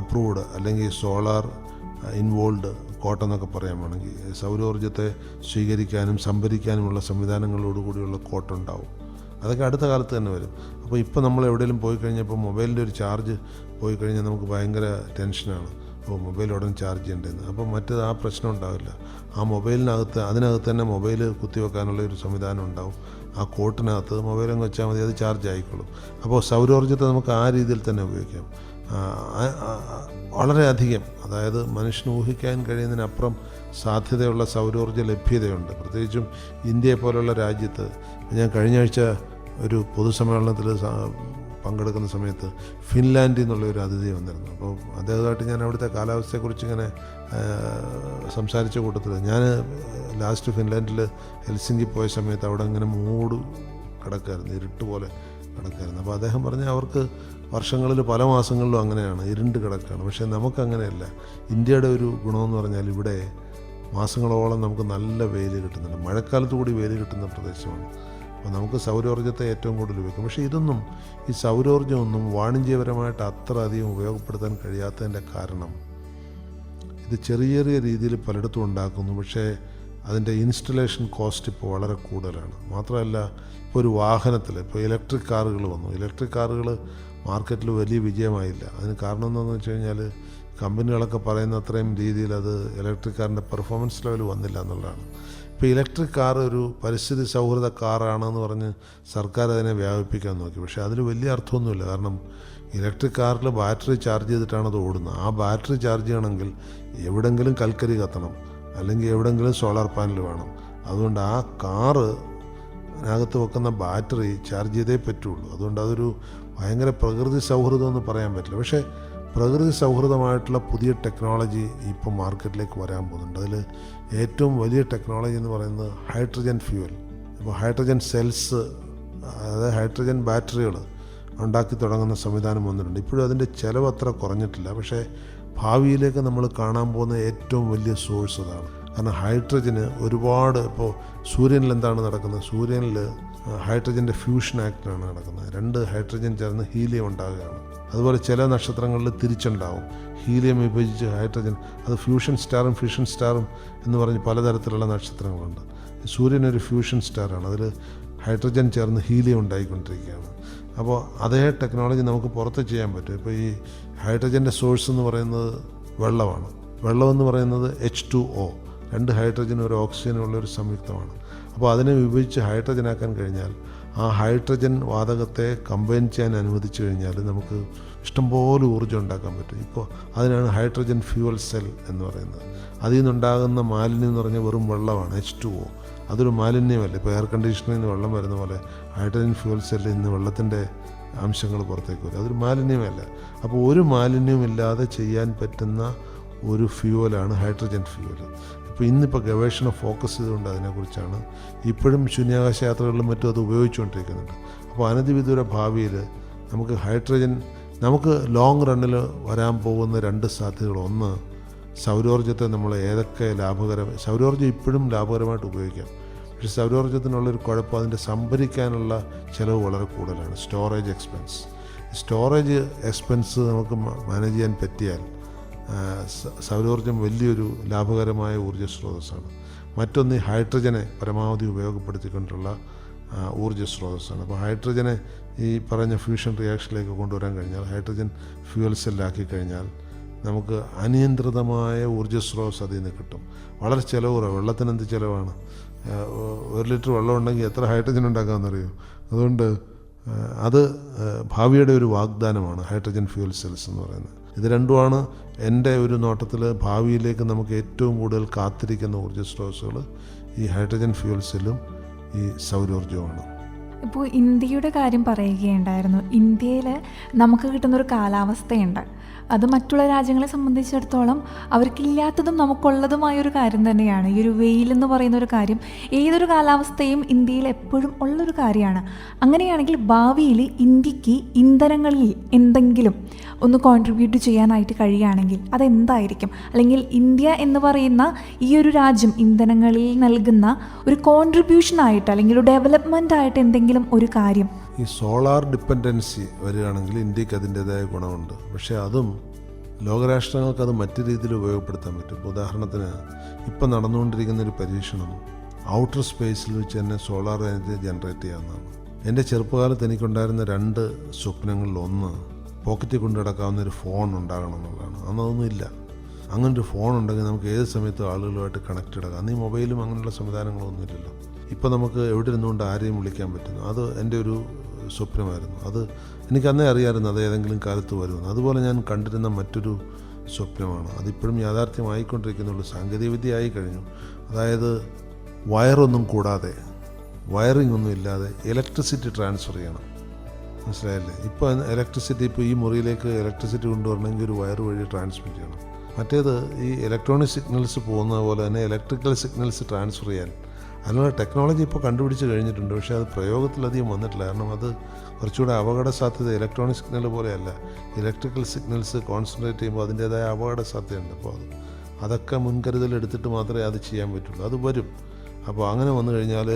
അപ്രൂവ്ഡ് അല്ലെങ്കിൽ സോളാർ ഇൻവോൾവ് കോട്ടെന്നൊക്കെ പറയാൻ വേണമെങ്കിൽ സൗരോർജ്ജത്തെ സ്വീകരിക്കാനും സംഭരിക്കാനുമുള്ള സംവിധാനങ്ങളോടുകൂടിയുള്ള കോട്ടുണ്ടാവും. അതൊക്കെ അടുത്ത കാലത്ത് തന്നെ വരും. അപ്പോൾ ഇപ്പോൾ നമ്മൾ എവിടെയെങ്കിലും പോയി കഴിഞ്ഞപ്പോൾ മൊബൈലിൻ്റെ ഒരു ചാർജ് പോയി കഴിഞ്ഞാൽ നമുക്ക് ഭയങ്കര ടെൻഷനാണ്. മൊബൈൽ ഉടനെ ചാർജ് ചെയ്യേണ്ടതെന്ന്. അപ്പം മറ്റേത് ആ പ്രശ്നം ഉണ്ടാവില്ല. ആ അതിനകത്ത് തന്നെ മൊബൈൽ കുത്തിവെക്കാനുള്ള ഒരു സംവിധാനം ഉണ്ടാവും. ആ കോട്ടിനകത്ത് മൊബൈലങ്ങ് വെച്ചാൽ മതി, അത് ചാർജ് ആയിക്കോളും. അപ്പോൾ സൗരോർജ്ജത്തെ നമുക്ക് ആ രീതിയിൽ തന്നെ ഉപയോഗിക്കാം. വളരെയധികം, അതായത് മനുഷ്യന് ഊഹിക്കാൻ കഴിയുന്നതിനപ്പുറം സാധ്യതയുള്ള സൗരോർജ്ജ ലഭ്യതയുണ്ട്. പ്രത്യേകിച്ചും ഇന്ത്യയെ പോലുള്ള രാജ്യത്ത്. ഞാൻ കഴിഞ്ഞ ആഴ്ച ഒരു പൊതുസമ്മേളനത്തിൽ പങ്കെടുക്കുന്ന സമയത്ത് ഫിൻലാൻഡിൽ നിന്നുള്ള ഒരു അതിഥി വന്നിരുന്നു. അപ്പോൾ അദ്ദേഹമായിട്ട് ഞാൻ അവിടുത്തെ കാലാവസ്ഥയെക്കുറിച്ച് ഇങ്ങനെ സംസാരിച്ച കൂട്ടത്തിൽ ഞാൻ ലാസ്റ്റ് ഫിൻലാൻഡിൽ ഹെൽസിങ്കി പോയ സമയത്ത് അവിടെ ഇങ്ങനെ മൂട് കിടക്കായിരുന്നു, ഇരുട്ട് പോലെ കിടക്കായിരുന്നു. അപ്പോൾ അദ്ദേഹം പറഞ്ഞ അവർക്ക് വർഷങ്ങളിൽ പല മാസങ്ങളിലും അങ്ങനെയാണ്, ഇരുണ്ട് കിടക്കുകയാണ്. പക്ഷേ നമുക്കങ്ങനെയല്ല. ഇന്ത്യയുടെ ഒരു ഗുണമെന്ന് പറഞ്ഞാൽ ഇവിടെ മാസങ്ങളോളം നമുക്ക് നല്ല വെയിൽ കിട്ടുന്നുണ്ട്. മഴക്കാലത്ത് കൂടി വെയിൽ കിട്ടുന്ന പ്രദേശമാണ്. അപ്പോൾ നമുക്ക് സൗരോർജ്ജത്തെ ഏറ്റവും കൂടുതൽ ഉപയോഗിക്കും. പക്ഷേ ഈ സൗരോർജ്ജമൊന്നും വാണിജ്യപരമായിട്ട് അത്ര അധികം ഉപയോഗപ്പെടുത്താൻ കഴിയാത്തതിൻ്റെ കാരണം ഇത് ചെറിയ ചെറിയ രീതിയിൽ പലയിടത്തും ഉണ്ടാക്കുന്നു. പക്ഷേ അതിൻ്റെ ഇൻസ്റ്റലേഷൻ കോസ്റ്റ് ഇപ്പോൾ വളരെ കൂടുതലാണ്. മാത്രമല്ല, ഇപ്പോൾ ഒരു വാഹനത്തിൽ ഇപ്പോൾ ഇലക്ട്രിക് കാറുകൾ വന്നു. ഇലക്ട്രിക് കാറുകൾ മാർക്കറ്റിൽ വലിയ വിജയമായില്ല. അതിന് കാരണം എന്താണെന്ന് വെച്ച് കഴിഞ്ഞാൽ കമ്പനികളൊക്കെ പറയുന്ന അത്രയും രീതിയിൽ അത് ഇലക്ട്രിക് കാറിൻ്റെ പെർഫോമൻസ് ലെവൽ വന്നില്ല എന്നുള്ളതാണ്. ഇപ്പോൾ ഇലക്ട്രിക് കാർ ഒരു പരിസ്ഥിതി സൗഹൃദ കാറാണെന്ന് പറഞ്ഞ് സർക്കാർ അതിനെ വ്യാപിപ്പിക്കാൻ നോക്കി. പക്ഷേ അതിൽ വലിയ അർത്ഥമൊന്നുമില്ല. കാരണം ഇലക്ട്രിക് കാറിൽ ബാറ്ററി ചാർജ് ചെയ്തിട്ടാണ് അത് ഓടുന്നത്. ആ ബാറ്ററി ചാർജ് ചെയ്യണമെങ്കിൽ എവിടെയെങ്കിലും കൽക്കരി കത്തണം, അല്ലെങ്കിൽ എവിടെയെങ്കിലും സോളാർ പാനൽ വേണം. അതുകൊണ്ട് ആ കാറിനകത്ത് വെക്കുന്ന ബാറ്ററി ചാർജ് ചെയ്തേ പറ്റുള്ളൂ. അതുകൊണ്ട് അതൊരു ഭയങ്കര പ്രകൃതി സൗഹൃദമെന്ന് പറയാൻ പറ്റില്ല. പക്ഷേ പ്രകൃതി സൗഹൃദമായിട്ടുള്ള പുതിയ ടെക്നോളജി ഇപ്പോൾ മാർക്കറ്റിലേക്ക് വരാൻ പോകുന്നുണ്ട്. അതിൽ ഏറ്റവും വലിയ ടെക്നോളജി എന്ന് പറയുന്നത് ഹൈഡ്രജൻ ഫ്യൂവൽ. ഇപ്പോൾ ഹൈഡ്രജൻ സെൽസ്, അതായത് ഹൈഡ്രജൻ ബാറ്ററികൾ ഉണ്ടാക്കി തുടങ്ങുന്ന സംവിധാനം വന്നിട്ടുണ്ട്. ഇപ്പോഴും അതിൻ്റെ ചിലവ് അത്ര കുറഞ്ഞിട്ടില്ല. പക്ഷേ ഭാവിയിലേക്ക് നമ്മൾ കാണാൻ പോകുന്ന ഏറ്റവും വലിയ സോഴ്സ് അതാണ്. കാരണം ഹൈഡ്രജന് ഒരുപാട്, ഇപ്പോൾ സൂര്യനിൽ എന്താണ് നടക്കുന്നത്? സൂര്യനിൽ ഹൈഡ്രജൻ്റെ ഫ്യൂഷൻ ആക്റ്റാണ് നടക്കുന്നത്. 2 ഹൈഡ്രജൻ ചേർന്ന് ഹീലിയം ഉണ്ടാകുകയാണ്. അതുപോലെ ചില നക്ഷത്രങ്ങളിൽ തിരിച്ചുണ്ടാവും. ഹീലിയം വിഭജിച്ച് ഹൈഡ്രജൻ, അത് ഫ്യൂഷൻ സ്റ്റാറും ഫിഷൻ സ്റ്റാറും എന്ന് പറഞ്ഞ് പലതരത്തിലുള്ള നക്ഷത്രങ്ങളുണ്ട്. സൂര്യനൊരു ഫ്യൂഷൻ സ്റ്റാറാണ്. അതിൽ ഹൈഡ്രജൻ ചേർന്ന് ഹീലിയം ഉണ്ടായിക്കൊണ്ടിരിക്കുകയാണ്. അപ്പോൾ അതേ ടെക്നോളജി നമുക്ക് പുറത്ത് ചെയ്യാൻ പറ്റും. ഇപ്പോൾ ഈ ഹൈഡ്രജൻ്റെ സോഴ്സ് എന്ന് പറയുന്നത് വെള്ളമാണ്. വെള്ളമെന്ന് പറയുന്നത് H2O, 2 ഹൈഡ്രജനും ഒരു ഓക്സിജനും ഉള്ള ഒരു സംയുക്തമാണ്. അപ്പോൾ അതിനെ വിഭജിച്ച് ഹൈഡ്രജനാക്കാൻ കഴിഞ്ഞാൽ ആ ഹൈഡ്രജൻ വാതകത്തെ കമ്പൈൻ ചെയ്യാൻ അനുവദിച്ചു കഴിഞ്ഞാൽ നമുക്ക് ഇഷ്ടംപോലെ ഊർജ്ജം ഉണ്ടാക്കാൻ പറ്റും. ഇപ്പോൾ അതിനാണ് ഹൈഡ്രജൻ ഫ്യൂവൽ സെൽ എന്ന് പറയുന്നത്. അതിൽ നിന്നുണ്ടാകുന്ന മാലിന്യം എന്ന് പറഞ്ഞാൽ വെറും വെള്ളമാണ്, H2O. അതൊരു മാലിന്യമല്ല. ഇപ്പോൾ എയർ കണ്ടീഷണറിൽ നിന്ന് വെള്ളം വരുന്ന പോലെ ഹൈഡ്രജൻ ഫ്യൂവൽ സെല്ലിൽ നിന്ന് വെള്ളത്തിൻ്റെ അംശങ്ങൾ പുറത്തേക്ക് വരും. അതൊരു മാലിന്യമല്ല. അപ്പോൾ ഒരു മാലിന്യമില്ലാതെ ചെയ്യാൻ പറ്റുന്ന ഒരു ഫ്യൂവലാണ് ഹൈഡ്രജൻ ഫ്യൂവൽ. ഇപ്പോൾ ഇന്നിപ്പോൾ ഗവേഷണം ഫോക്കസ് ചെയ്തുകൊണ്ട് അതിനെക്കുറിച്ചാണ്. ഇപ്പോഴും ശൂന്യാകാശ യാത്രകളിലും മറ്റും അത് ഉപയോഗിച്ചുകൊണ്ടിരിക്കുന്നുണ്ട്. അപ്പോൾ അനധിവിദൂര ഭാവിയിൽ നമുക്ക് ഹൈഡ്രജൻ, നമുക്ക് ലോങ് റണ്ണിൽ വരാൻ പോകുന്ന 2 സാധ്യതകൾ. ഒന്ന്, സൗരോർജ്ജത്തെ നമ്മൾ ഏതൊക്കെ സൗരോർജ്ജം ഇപ്പോഴും ലാഭകരമായിട്ട് ഉപയോഗിക്കാം. പക്ഷേ സൗരോർജ്ജത്തിനുള്ളൊരു കുഴപ്പം അതിൻ്റെ സംഭരിക്കാനുള്ള ചിലവ് വളരെ കൂടുതലാണ്. സ്റ്റോറേജ് എക്സ്പെൻസ് നമുക്ക് മാനേജ് ചെയ്യാൻ പറ്റിയാൽ സൗരോർജ്ജം വലിയൊരു ലാഭകരമായ ഊർജ്ജ സ്രോതസ്സാണ്. മറ്റൊന്ന് ഹൈഡ്രജനെ പരമാവധി ഉപയോഗപ്പെടുത്തിക്കൊണ്ടുള്ള ഊർജ്ജ സ്രോതസ്സാണ്. അപ്പോൾ ഹൈഡ്രജനെ ഈ പറഞ്ഞ ഫ്യൂഷൻ റിയാക്ഷനിലേക്ക് കൊണ്ടുവരാൻ കഴിഞ്ഞാൽ, ഹൈഡ്രജൻ ഫ്യൂവൽ സെല്ലാക്കി കഴിഞ്ഞാൽ നമുക്ക് അനിയന്ത്രിതമായ ഊർജ്ജ സ്രോതസ് അതിൽ നിന്ന് കിട്ടും. വളരെ ചിലവ് കുറവ്. വെള്ളത്തിന് എന്ത് ചിലവാണ്? 1 ലിറ്റർ വെള്ളം ഉണ്ടെങ്കിൽ എത്ര ഹൈഡ്രജൻ ഉണ്ടാക്കാമെന്നറിയോ? അതുകൊണ്ട് അത് ഭാവിയുടെ ഒരു വാഗ്ദാനമാണ് ഹൈഡ്രജൻ ഫ്യൂവൽ സെൽസ് എന്ന് പറയുന്നത്. ഇത് രണ്ടുമാണ് എൻ്റെ ഒരു നോട്ടത്തിൽ ഭാവിയിലേക്ക് നമുക്ക് ഏറ്റവും കൂടുതൽ കാത്തിരിക്കുന്ന ഊർജ്ജ സ്രോതസ്സുകൾ. ഈ ഹൈഡ്രജൻ ഫ്യൂവൽ സെല്ലും ഈ സൗരോർജ്ജവുമാണ്. ഇപ്പോൾ ഇന്ത്യയുടെ കാര്യം പറയുകയുണ്ടായിരുന്നു. ഇന്ത്യയിൽ നമുക്ക് കിട്ടുന്നൊരു കാലാവസ്ഥയുണ്ട്. അത് മറ്റുള്ള രാജ്യങ്ങളെ സംബന്ധിച്ചിടത്തോളം അവർക്കില്ലാത്തതും നമുക്കുള്ളതുമായൊരു കാര്യം തന്നെയാണ്. ഈ ഒരു വെയിലെന്ന് പറയുന്ന ഒരു കാര്യം ഏതൊരു കാലാവസ്ഥയും ഇന്ത്യയിൽ എപ്പോഴും ഉള്ളൊരു കാര്യമാണ്. അങ്ങനെയാണെങ്കിൽ ഭാവിയിൽ ഇന്ത്യക്ക് ഇന്ധനങ്ങളിൽ എന്തെങ്കിലും ഒന്ന് കോൺട്രിബ്യൂട്ട് ചെയ്യാനായിട്ട് കഴിയുകയാണെങ്കിൽ അതെന്തായിരിക്കും? അല്ലെങ്കിൽ ഇന്ത്യ എന്ന് പറയുന്ന ഈ ഒരു രാജ്യം ഇന്ധനങ്ങളിൽ നൽകുന്ന ഒരു കോൺട്രിബ്യൂഷനായിട്ട് അല്ലെങ്കിൽ ഒരു ഡെവലപ്മെൻ്റ് ആയിട്ട് എന്തെങ്കിലും ഒരു കാര്യം? ഈ സോളാർ ഡിപ്പെൻഡൻസി വരികയാണെങ്കിൽ ഇന്ത്യക്ക് അതിൻ്റേതായ ഗുണമുണ്ട്. പക്ഷേ അതും ലോകരാഷ്ട്രങ്ങൾക്ക് അത് മറ്റു രീതിയിൽ ഉപയോഗപ്പെടുത്താൻ പറ്റും. ഉദാഹരണത്തിന് ഇപ്പം നടന്നുകൊണ്ടിരിക്കുന്ന ഒരു പരീക്ഷണം ഔട്ടർ സ്പേസിൽ വെച്ച് തന്നെ സോളാർ എനർജി ജനറേറ്റ് ചെയ്യാവുന്നതാണ്. എൻ്റെ ചെറുപ്പകാലത്ത് എനിക്കുണ്ടായിരുന്ന 2 സ്വപ്നങ്ങളിൽ ഒന്ന് പോക്കറ്റിൽ കൊണ്ടു കിടക്കാവുന്ന ഒരു ഫോൺ ഉണ്ടാകണം എന്നുള്ളതാണ്. അതൊന്നും ഇല്ല. അങ്ങനൊരു ഫോൺ ഉണ്ടെങ്കിൽ നമുക്ക് ഏത് സമയത്തും ആളുകളുമായിട്ട് കണക്റ്റ് ഇടാം. അന്ന് ഈ മൊബൈലും അങ്ങനെയുള്ള സംവിധാനങ്ങളൊന്നും ഇല്ലല്ലോ. ഇപ്പോൾ നമുക്ക് എവിടെ ഇരുന്നുകൊണ്ട് ആരെയും വിളിക്കാൻ പറ്റുന്നു. അത് എൻ്റെ ഒരു സ്വപ്നമായിരുന്നു. അത് എനിക്കന്നേ അറിയാമായിരുന്നു അത് ഏതെങ്കിലും കാലത്ത് വരുമെന്ന്. അതുപോലെ ഞാൻ കണ്ടിരുന്ന മറ്റൊരു സ്വപ്നമാണ്, അതിപ്പോഴും യാഥാർത്ഥ്യമായിക്കൊണ്ടിരിക്കുന്നുള്ളൂ. സാങ്കേതികവിദ്യ ആയി കഴിഞ്ഞു. അതായത് വയറൊന്നും കൂടാതെ, വയറിംഗ് ഒന്നും ഇല്ലാതെ ഇലക്ട്രിസിറ്റി ട്രാൻസ്ഫർ ചെയ്യണം. മനസ്സിലായല്ലേ? ഇപ്പോൾ ഇലക്ട്രിസിറ്റി, ഇപ്പോൾ ഈ മുറിയിലേക്ക് ഇലക്ട്രിസിറ്റി കൊണ്ടുവരണമെങ്കിൽ ഒരു വയർ വഴി ട്രാൻസ്മിറ്റ് ചെയ്യണം. മറ്റേത് ഈ ഇലക്ട്രോണിക് സിഗ്നൽസ് പോകുന്നത് പോലെ തന്നെ ഇലക്ട്രിക്കൽ സിഗ്നൽസ് ട്രാൻസ്ഫർ ചെയ്യാൻ അതിനുള്ള ടെക്നോളജി ഇപ്പോൾ കണ്ടുപിടിച്ച് കഴിഞ്ഞിട്ടുണ്ട്. പക്ഷേ അത് പ്രയോഗത്തിലധികം വന്നിട്ടില്ല. കാരണം അത് കുറച്ചുകൂടെ അപകട സാധ്യത, ഇലക്ട്രോണിക് സിഗ്നൽ പോലെയല്ല. ഇലക്ട്രിക്കൽ സിഗ്നൽസ് കോൺസെൻട്രേറ്റ് ചെയ്യുമ്പോൾ അതിൻ്റേതായ അപകട സാധ്യതയുണ്ട്. അപ്പോൾ അതൊക്കെ മുൻകരുതൽ എടുത്തിട്ട് മാത്രമേ അത് ചെയ്യാൻ പറ്റുള്ളൂ. അത് വരും. അപ്പോൾ അങ്ങനെ വന്നു കഴിഞ്ഞാൽ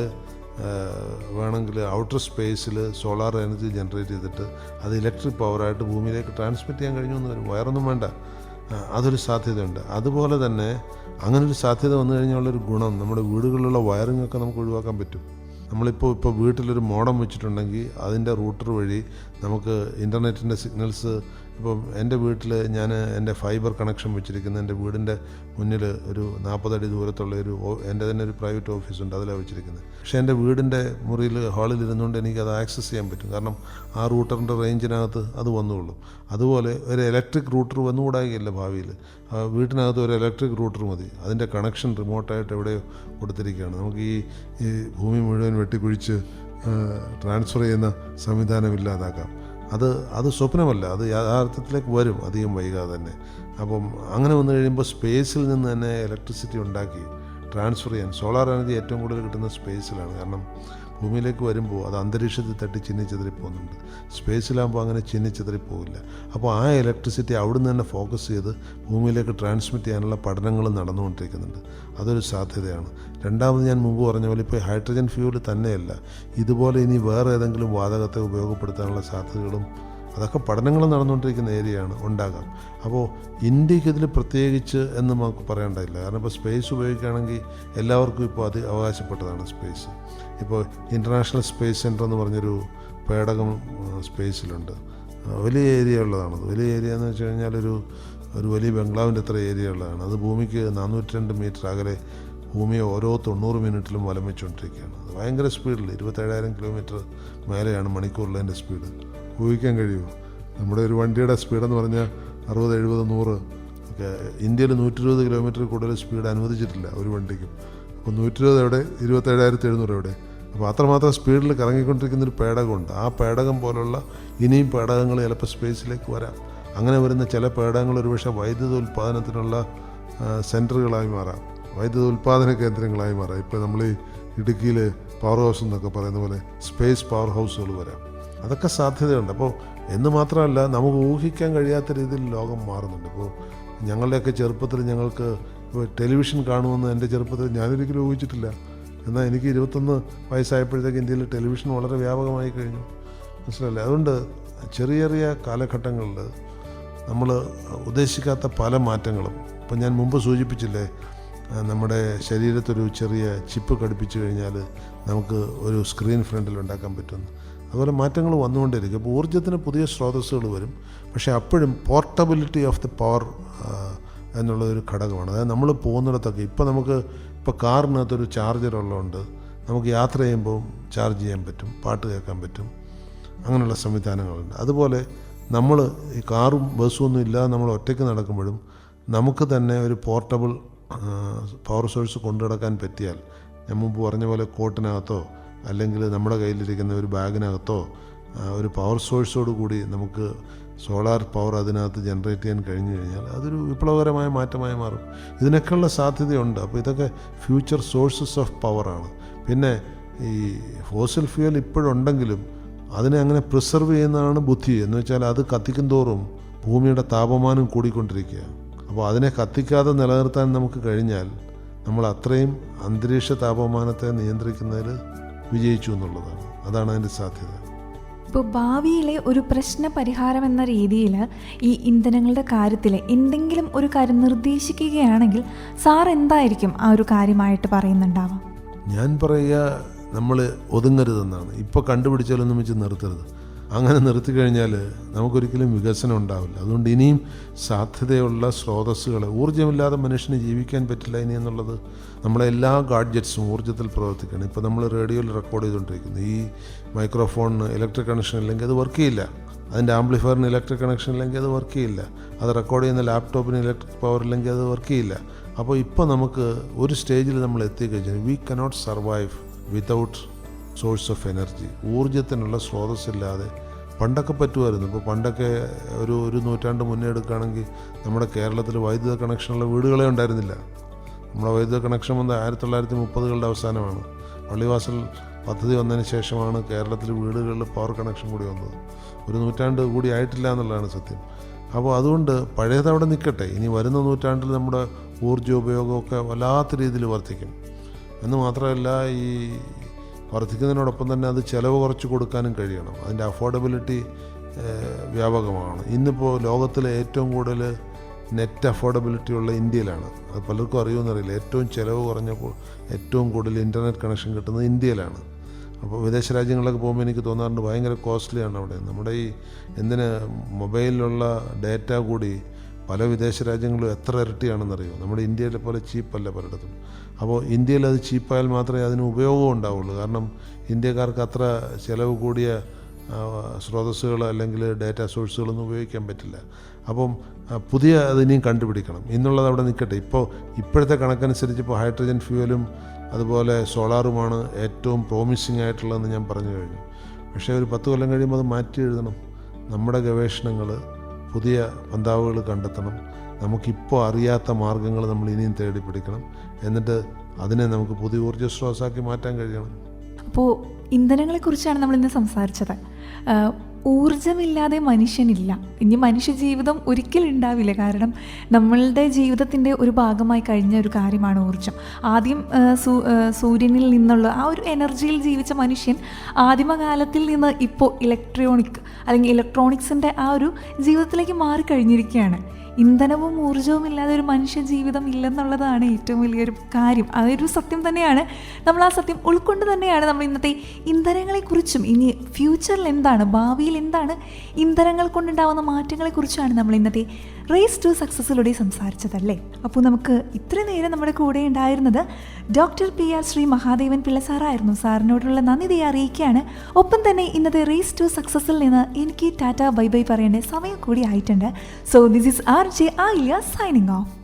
വേണമെങ്കിൽ ഔട്ടർ സ്പേസിൽ സോളാർ എനർജി ജനറേറ്റ് ചെയ്തിട്ട് അത് ഇലക്ട്രിക് പവറായിട്ട് ഭൂമിയിലേക്ക് ട്രാൻസ്മിറ്റ് ചെയ്യാൻ കഴിഞ്ഞു എന്ന് വരും. വയറൊന്നും വേണ്ട. അതൊരു സാധ്യതയുണ്ട്. അതുപോലെ തന്നെ അങ്ങനൊരു സാധ്യത വന്നു കഴിഞ്ഞുള്ളൊരു ഗുണം, നമ്മുടെ വീടുകളിലുള്ള വയറിങ്ങൊക്കെ നമുക്ക് ഒഴിവാക്കാൻ പറ്റും. നമ്മളിപ്പോൾ വീട്ടിലൊരു മോഡം വെച്ചിട്ടുണ്ടെങ്കിൽ അതിൻ്റെ റൂട്ടർ വഴി നമുക്ക് ഇൻ്റർനെറ്റിൻ്റെ സിഗ്നൽസ്, ഇപ്പം എൻ്റെ വീട്ടിൽ ഞാൻ എൻ്റെ ഫൈബർ കണക്ഷൻ വെച്ചിരിക്കുന്നത് എൻ്റെ വീടിൻ്റെ മുന്നിൽ ഒരു 40 അടി ദൂരത്തുള്ള എൻ്റെ തന്നെ ഒരു പ്രൈവറ്റ് ഓഫീസുണ്ട്, അതിലാണ് വെച്ചിരിക്കുന്നത്. പക്ഷേ എൻ്റെ വീടിൻ്റെ മുറിയിൽ ഹാളിൽ ഇരുന്നുകൊണ്ട് എനിക്കത് ആക്സസ് ചെയ്യാൻ പറ്റും. കാരണം ആ റൂട്ടറിൻ്റെ റേഞ്ചിനകത്ത് അത് വന്നുകൊള്ളും. അതുപോലെ ഒരു ഇലക്ട്രിക് റൂട്ടർ വന്നുകൂടാകില്ല ഭാവിയിൽ. വീട്ടിനകത്ത് ഒരു ഇലക്ട്രിക് റൂട്ടർ മതി. അതിൻ്റെ കണക്ഷൻ റിമോട്ടായിട്ട് എവിടെയോ കൊടുത്തിരിക്കുകയാണ്. നമുക്ക് ഈ ഭൂമി മുഴുവൻ വെട്ടിക്കുഴിച്ച് ട്രാൻസ്ഫർ ചെയ്യുന്ന സംവിധാനം ഇല്ലാതാക്കാം. അത് സ്വപ്നമല്ല, അത് യാഥാർത്ഥ്യത്തിലേക്ക് വരും അധികം വൈകാതെ തന്നെ. അപ്പം അങ്ങനെ വന്നു കഴിയുമ്പോൾ സ്പേസിൽ നിന്ന് തന്നെ ഇലക്ട്രിസിറ്റി ഉണ്ടാക്കി ട്രാൻസ്ഫർ ചെയ്യാൻ സോളാർ എനർജി ഏറ്റവും കൂടുതൽ കിട്ടുന്ന സ്പേസിലാണ്. കാരണം ഭൂമിയിലേക്ക് വരുമ്പോൾ അത് അന്തരീക്ഷത്തിൽ തട്ടി ചിന്നിച്ചെതിരി പോകുന്നുണ്ട്. സ്പേസിലാകുമ്പോൾ അങ്ങനെ ചിന്നിച്ചെതിരി പോകില്ല. അപ്പോൾ ആ ഇലക്ട്രിസിറ്റി അവിടുന്ന് തന്നെ ഫോക്കസ് ചെയ്ത് ഭൂമിയിലേക്ക് ട്രാൻസ്മിറ്റ് ചെയ്യാനുള്ള പഠനങ്ങൾ നടന്നുകൊണ്ടിരിക്കുന്നുണ്ട്. അതൊരു സാധ്യതയാണ്. രണ്ടാമത് ഞാൻ മുമ്പ് പറഞ്ഞ പോലെ ഇപ്പോൾ ഹൈഡ്രജൻ ഫ്യൂവൽ തന്നെയല്ല, ഇതുപോലെ ഇനി വേറെ ഏതെങ്കിലും വാതകത്തെ ഉപയോഗപ്പെടുത്താനുള്ള സാധ്യതകളും അതൊക്കെ പഠനങ്ങൾ നടന്നുകൊണ്ടിരിക്കുന്ന ഏരിയയാണ്, ഉണ്ടാകാം. അപ്പോൾ ഇന്ത്യക്ക് ഇതിൽ പ്രത്യേകിച്ച് എന്ന് നമുക്ക് പറയേണ്ടതില്ല. കാരണം ഇപ്പോൾ സ്പേസ് ഉപയോഗിക്കുകയാണെങ്കിൽ എല്ലാവർക്കും ഇപ്പോൾ അത് അവകാശപ്പെട്ടതാണ് സ്പേസ്. ഇപ്പോൾ ഇൻ്റർനാഷണൽ സ്പേസ് സെൻറ്റർ എന്ന് പറഞ്ഞൊരു പേടകം സ്പേസിലുണ്ട്. വലിയ ഏരിയ ഉള്ളതാണത്. വലിയ ഏരിയ എന്ന് വെച്ച് കഴിഞ്ഞാൽ ഒരു വലിയ ബംഗ്ലാവിൻ്റെ അത്ര ഏരിയ ഉള്ളതാണ്. അത് ഭൂമിക്ക് 402 മീറ്റർ അകലെ ഭൂമിയെ ഓരോ 90 മിനിറ്റിലും വലം വെച്ചുകൊണ്ടിരിക്കുകയാണ്. അത് ഭയങ്കര സ്പീഡിൽ 27,000 കിലോമീറ്റർ മേലെയാണ് മണിക്കൂറിലതിൻ്റെ സ്പീഡ്. ഊഹിക്കാൻ കഴിയുമോ? നമ്മുടെ ഒരു വണ്ടിയുടെ സ്പീഡെന്ന് പറഞ്ഞാൽ 60, 70, 100 ഒക്കെ. ഇന്ത്യയിൽ 120 കിലോമീറ്റർ കൂടുതൽ സ്പീഡ് അനുവദിച്ചിട്ടില്ല ഒരു വണ്ടിക്കും. അപ്പോൾ 120 എവിടെ, 27,700 എവിടെ? അപ്പോൾ അത്രമാത്രം സ്പീഡിൽ കറങ്ങിക്കൊണ്ടിരിക്കുന്നൊരു പേടകമുണ്ട്. ആ പേടകം പോലുള്ള ഇനിയും പേടകങ്ങൾ ചിലപ്പോൾ സ്പേസിലേക്ക് വരാം. അങ്ങനെ വരുന്ന ചില പേടകങ്ങൾ ഒരുപക്ഷെ വൈദ്യുത ഉൽപ്പാദനത്തിനുള്ള സെൻറ്ററുകളായി മാറാം, വൈദ്യുത ഉൽപ്പാദന കേന്ദ്രങ്ങളായി മാറാം. ഇപ്പോൾ നമ്മൾ ഈ ഇടുക്കിയിൽ പവർ ഹൗസ് എന്നൊക്കെ പറയുന്ന പോലെ സ്പേസ് പവർ ഹൗസുകൾ വരാം. അതൊക്കെ സാധ്യതയുണ്ട്. അപ്പോൾ എന്ന് മാത്രമല്ല, നമുക്ക് ഊഹിക്കാൻ കഴിയാത്ത രീതിയിൽ ലോകം മാറുന്നുണ്ട്. ഇപ്പോൾ ഞങ്ങളുടെയൊക്കെ ചെറുപ്പത്തിൽ ഞങ്ങൾക്ക് ഇപ്പോൾ ടെലിവിഷൻ കാണുമെന്ന് എൻ്റെ ചെറുപ്പത്തിൽ ഞാനൊരിക്കലും ഊഹിച്ചിട്ടില്ല. എന്നാൽ എനിക്ക് 21 വയസ്സായപ്പോഴത്തേക്ക് ഇന്ത്യയിൽ ടെലിവിഷൻ വളരെ വ്യാപകമായി കഴിഞ്ഞു. മനസ്സിലല്ലേ? അതുകൊണ്ട് ചെറിയ ചെറിയ കാലഘട്ടങ്ങളിൽ നമ്മൾ ഉദ്ദേശിക്കാത്ത പല മാറ്റങ്ങളും, ഇപ്പം ഞാൻ മുമ്പ് സൂചിപ്പിച്ചില്ലേ, നമ്മുടെ ശരീരത്തൊരു ചെറിയ ചിപ്പ് ഘടിപ്പിച്ചു കഴിഞ്ഞാൽ നമുക്ക് ഒരു സ്ക്രീൻ ഫ്രണ്ടിൽ ഉണ്ടാക്കാൻ പറ്റുന്നു. അതുപോലെ മാറ്റങ്ങൾ വന്നുകൊണ്ടിരിക്കും. അപ്പോൾ ഊർജ്ജത്തിന് പുതിയ സ്രോതസ്സുകൾ വരും. പക്ഷേ അപ്പോഴും പോർട്ടബിലിറ്റി ഓഫ് ദി പവർ എന്നുള്ളതൊരു ഘടകമാണ്. അതായത് നമ്മൾ പോകുന്നിടത്തൊക്കെ ഇപ്പോൾ കാറിനകത്തൊരു ചാർജർ ഉള്ളതുകൊണ്ട് നമുക്ക് യാത്ര ചെയ്യുമ്പോൾ ചാർജ് ചെയ്യാൻ പറ്റും, പാട്ട് കേൾക്കാൻ പറ്റും, അങ്ങനെയുള്ള സംവിധാനങ്ങളുണ്ട്. അതുപോലെ നമ്മൾ ഈ കാറും ബസ്സും ഒന്നും ഇല്ലാതെ നമ്മൾ ഒറ്റയ്ക്ക് നടക്കുമ്പോഴും നമുക്ക് തന്നെ ഒരു പോർട്ടബിൾ പവർ സോഴ്സ് കൊണ്ടു നടക്കാൻ പറ്റിയാൽ, ഞാൻ മുമ്പ് പറഞ്ഞ പോലെ കോട്ടിനകത്തോ അല്ലെങ്കിൽ നമ്മുടെ കയ്യിലിരിക്കുന്ന ഒരു ബാഗിനകത്തോ ഒരു പവർ സോഴ്സോട് കൂടി നമുക്ക് സോളാർ പവർ അതിനകത്ത് ജനറേറ്റ് ചെയ്യാൻ കഴിഞ്ഞു കഴിഞ്ഞാൽ അതൊരു വിപ്ലവകരമായ മാറ്റമായി മാറും. ഇതിനൊക്കെയുള്ള സാധ്യതയുണ്ട്. അപ്പോൾ ഇതൊക്കെ ഫ്യൂച്ചർ സോഴ്സസ് ഓഫ് പവറാണ്. പിന്നെ ഈ ഫോസിൽ ഫ്യൂവൽ ഇപ്പോഴുണ്ടെങ്കിലും അതിനെ അങ്ങനെ പ്രിസർവ് ചെയ്യുന്നതാണ് ബുദ്ധി. എന്ന് വെച്ചാൽ അത് കത്തിക്കും തോറും ഭൂമിയുടെ താപമാനം കൂടിക്കൊണ്ടിരിക്കുക. അപ്പോൾ അതിനെ കത്തിക്കാതെ നിലനിർത്താൻ നമുക്ക് കഴിഞ്ഞാൽ നമ്മൾ അത്രയും അന്തരീക്ഷ താപമാനത്തെ നിയന്ത്രിക്കുന്നതിൽ വിജയിച്ചു എന്നുള്ളതാണ്. അതാണ് അതിൻ്റെ സാധ്യത. ഇപ്പോൾ ഭാവിയിലെ ഒരു പ്രശ്ന പരിഹാരം എന്ന രീതിയിൽ ഈ ഇന്ധനങ്ങളുടെ കാര്യത്തിൽ എന്തെങ്കിലും ഒരു കാര്യം നിർദ്ദേശിക്കുകയാണെങ്കിൽ സാർ എന്തായിരിക്കും ആ ഒരു കാര്യമായിട്ട് പറയുന്നുണ്ടാവാം? ഞാൻ പറയുക, നമ്മൾ ഒതുങ്ങരുതെന്നാണ്. ഇപ്പോൾ കണ്ടുപിടിച്ചാലൊന്നും വെച്ച് നിർത്തരുത്. അങ്ങനെ നിർത്തി കഴിഞ്ഞാൽ നമുക്കൊരിക്കലും വികസനം ഉണ്ടാവില്ല. അതുകൊണ്ട് ഇനിയും സാധ്യതയുള്ള സ്രോതസ്സുകൾ, ഊർജ്ജമില്ലാതെ മനുഷ്യന് ജീവിക്കാൻ പറ്റില്ല ഇനി എന്നുള്ളത്. നമ്മളെ എല്ലാ ഗാഡ്ജറ്റ്സും ഊർജ്ജത്തിൽ പ്രവർത്തിക്കണം. ഇപ്പോൾ നമ്മൾ റേഡിയോയിൽ റെക്കോർഡ് ചെയ്തുകൊണ്ടിരിക്കുന്നു. ഈ മൈക്രോഫോണിന് ഇലക്ട്രിക് കണക്ഷൻ ഇല്ലെങ്കിൽ അത് വർക്ക് ചെയ്യില്ല. അതിൻ്റെ ആംപ്ലിഫയറിന് ഇലക്ട്രിക് കണക്ഷൻ ഇല്ലെങ്കിൽ അത് വർക്ക് ചെയ്യില്ല. അത് റെക്കോർഡ് ചെയ്യുന്ന ലാപ്ടോപ്പിന് ഇലക്ട്രിക് പവർ ഇല്ലെങ്കിൽ അത് വർക്ക് ചെയ്യില്ല. അപ്പോൾ ഇപ്പോൾ നമുക്ക് ഒരു സ്റ്റേജിൽ നമ്മൾ എത്തിക്കഴിഞ്ഞാൽ we cannot survive without source of energy. ഊർജ്ജത്തിനുള്ള സ്രോതസ്സില്ലാതെ പണ്ടൊക്കെ പറ്റുമായിരുന്നു. ഇപ്പോൾ പണ്ടൊക്കെ ഒരു നൂറ്റാണ്ട് മുന്നേ എടുക്കുകയാണെങ്കിൽ നമ്മുടെ കേരളത്തിൽ വൈദ്യുത കണക്ഷനുള്ള വീടുകളെ ഉണ്ടായിരുന്നില്ല. നമ്മുടെ വൈദ്യുത കണക്ഷൻ വന്നത് 1930കളുടെ അവസാനമാണ്. പള്ളിവാസൽ പദ്ധതി വന്നതിന് ശേഷമാണ് കേരളത്തിൽ വീടുകളിൽ പവർ കണക്ഷൻ കൂടി വന്നത്. ഒരു നൂറ്റാണ്ട് കൂടി ആയിട്ടില്ല എന്നുള്ളതാണ് സത്യം. അപ്പോൾ അതുകൊണ്ട് പഴയതവിടെ നിൽക്കട്ടെ. ഇനി വരുന്ന നൂറ്റാണ്ടിൽ നമ്മുടെ ഊർജ്ജോപയോഗമൊക്കെ വല്ലാത്ത രീതിയിൽ വർദ്ധിക്കും. എന്ന് മാത്രമല്ല, ഈ വർദ്ധിക്കുന്നതിനോടൊപ്പം തന്നെ അത് ചിലവ് കുറച്ച് കൊടുക്കാനും കഴിയണം. അതിൻ്റെ അഫോർഡബിലിറ്റി വ്യാപകമാണ്. ഇന്നിപ്പോൾ ലോകത്തിലെ ഏറ്റവും കൂടുതൽ നെറ്റ് അഫോർഡബിലിറ്റി ഉള്ള ഇന്ത്യയിലാണ്. അത് പലർക്കും അറിയുമെന്നറിയില്ല. ഏറ്റവും ചിലവ് കുറഞ്ഞപ്പോൾ ഏറ്റവും കൂടുതൽ ഇൻ്റർനെറ്റ് കണക്ഷൻ കിട്ടുന്നത് ഇന്ത്യയിലാണ്. അപ്പോൾ വിദേശ രാജ്യങ്ങളിലൊക്കെ പോകുമ്പോൾ എനിക്ക് തോന്നാറുണ്ട് ഭയങ്കര കോസ്റ്റ്ലിയാണ് അവിടെ. നമ്മുടെ ഈ മൊബൈലിലുള്ള ഡേറ്റ കൂടി പല വിദേശ രാജ്യങ്ങളും എത്ര ഇരട്ടിയാണെന്നറിയോ. നമ്മുടെ ഇന്ത്യയിലെ പോലെ ചീപ്പല്ല പലയിടത്തും. അപ്പോൾ ഇന്ത്യയിൽ അത് ചീപ്പായാൽ മാത്രമേ അതിന് ഉപയോഗം ഉണ്ടാവുള്ളൂ. കാരണം ഇന്ത്യക്കാർക്ക് അത്ര ചിലവ് കൂടിയ സ്രോതസ്സുകൾ അല്ലെങ്കിൽ ഡേറ്റ സോഴ്സുകളൊന്നും ഉപയോഗിക്കാൻ പറ്റില്ല. അപ്പം പുതിയ അതിനെയും കണ്ടുപിടിക്കണം. ഇന്നുള്ളത് അവിടെ നിൽക്കട്ടെ. ഇപ്പോഴത്തെ കണക്കനുസരിച്ച് ഇപ്പോൾ ഹൈഡ്രജൻ ഫ്യൂവലും അതുപോലെ സോളാറുമാണ് ഏറ്റവും പ്രോമിസിങ് ആയിട്ടുള്ളതെന്ന് ഞാൻ പറഞ്ഞു കഴിഞ്ഞു. പക്ഷേ ഒരു 10 കൊല്ലം കഴിയുമ്പോൾ അത് മാറ്റി എഴുതണം. നമ്മുടെ ഗവേഷണങ്ങൾ, പുതിയ പന്താവുകൾ കണ്ടെത്തണം. നമുക്കിപ്പോൾ അറിയാത്ത മാർഗ്ഗങ്ങൾ നമ്മൾ ഇനിയും തേടി പിടിക്കണം. എന്നിട്ട് അതിനെ നമുക്ക് പുതിയ ഊർജ്ജ സ്രോതസ്സാക്കി മാറ്റാൻ കഴിയണം. അപ്പോൾ ഇന്ധനങ്ങളെക്കുറിച്ചാണ് നമ്മളിന്ന് സംസാരിച്ചത്. ഊർജമില്ലാതെ മനുഷ്യനില്ല. ഇനി മനുഷ്യ ജീവിതം ഒരിക്കലും ഉണ്ടാവില്ല. കാരണം നമ്മളുടെ ജീവിതത്തിൻ്റെ ഒരു ഭാഗമായി കഴിഞ്ഞ ഒരു കാര്യമാണ് ഊർജം. ആദ്യം സൂര്യനിൽ നിന്നുള്ള ആ ഒരു എനർജിയിൽ ജീവിച്ച മനുഷ്യൻ ആദിമകാലത്തിൽ നിന്ന് ഇപ്പോൾ ഇലക്ട്രോണിക്സിൻ്റെ ആ ഒരു ജീവിതത്തിലേക്ക് മാറിക്കഴിഞ്ഞിരിക്കുകയാണ്. ഇന്ധനവും ഊർജ്ജവും ഇല്ലാതെ ഒരു മനുഷ്യ ജീവിതം ഇല്ലെന്നുള്ളതാണ് ഏറ്റവും വലിയൊരു കാര്യം. അതൊരു സത്യം തന്നെയാണ്. നമ്മൾ ആ സത്യം ഉൾക്കൊണ്ട് തന്നെയാണ് നമ്മൾ ഇന്നത്തെ ഇന്ധനങ്ങളെക്കുറിച്ചും ഇനി ഫ്യൂച്ചറിൽ എന്താണ്, ഭാവിയിൽ എന്താണ് ഇന്ധനങ്ങൾ കൊണ്ടുണ്ടാവുന്ന മാറ്റങ്ങളെക്കുറിച്ചാണ് നമ്മൾ ഇന്നത്തെ റേസ് ടു സക്സസ്സിലൂടെ സംസാരിച്ചതല്ലേ. അപ്പോൾ നമുക്ക് ഇത്രയും നേരം നമ്മുടെ കൂടെ ഉണ്ടായിരുന്നത് ഡോക്ടർ PR ശ്രീ മഹാദേവൻ പിള്ള സാറായിരുന്നു. സാറിനോടുള്ള നന്ദി അറിയിക്കുകയാണ്. ഒപ്പം തന്നെ ഇന്നത്തെ റേസ് ടു സക്സസ്സിൽ നിന്ന് എനിക്ക് ടാറ്റ ബൈ ബൈ പറയേണ്ട സമയം കൂടി ആയിട്ടുണ്ട്. So this is RJ Ayilya signing of.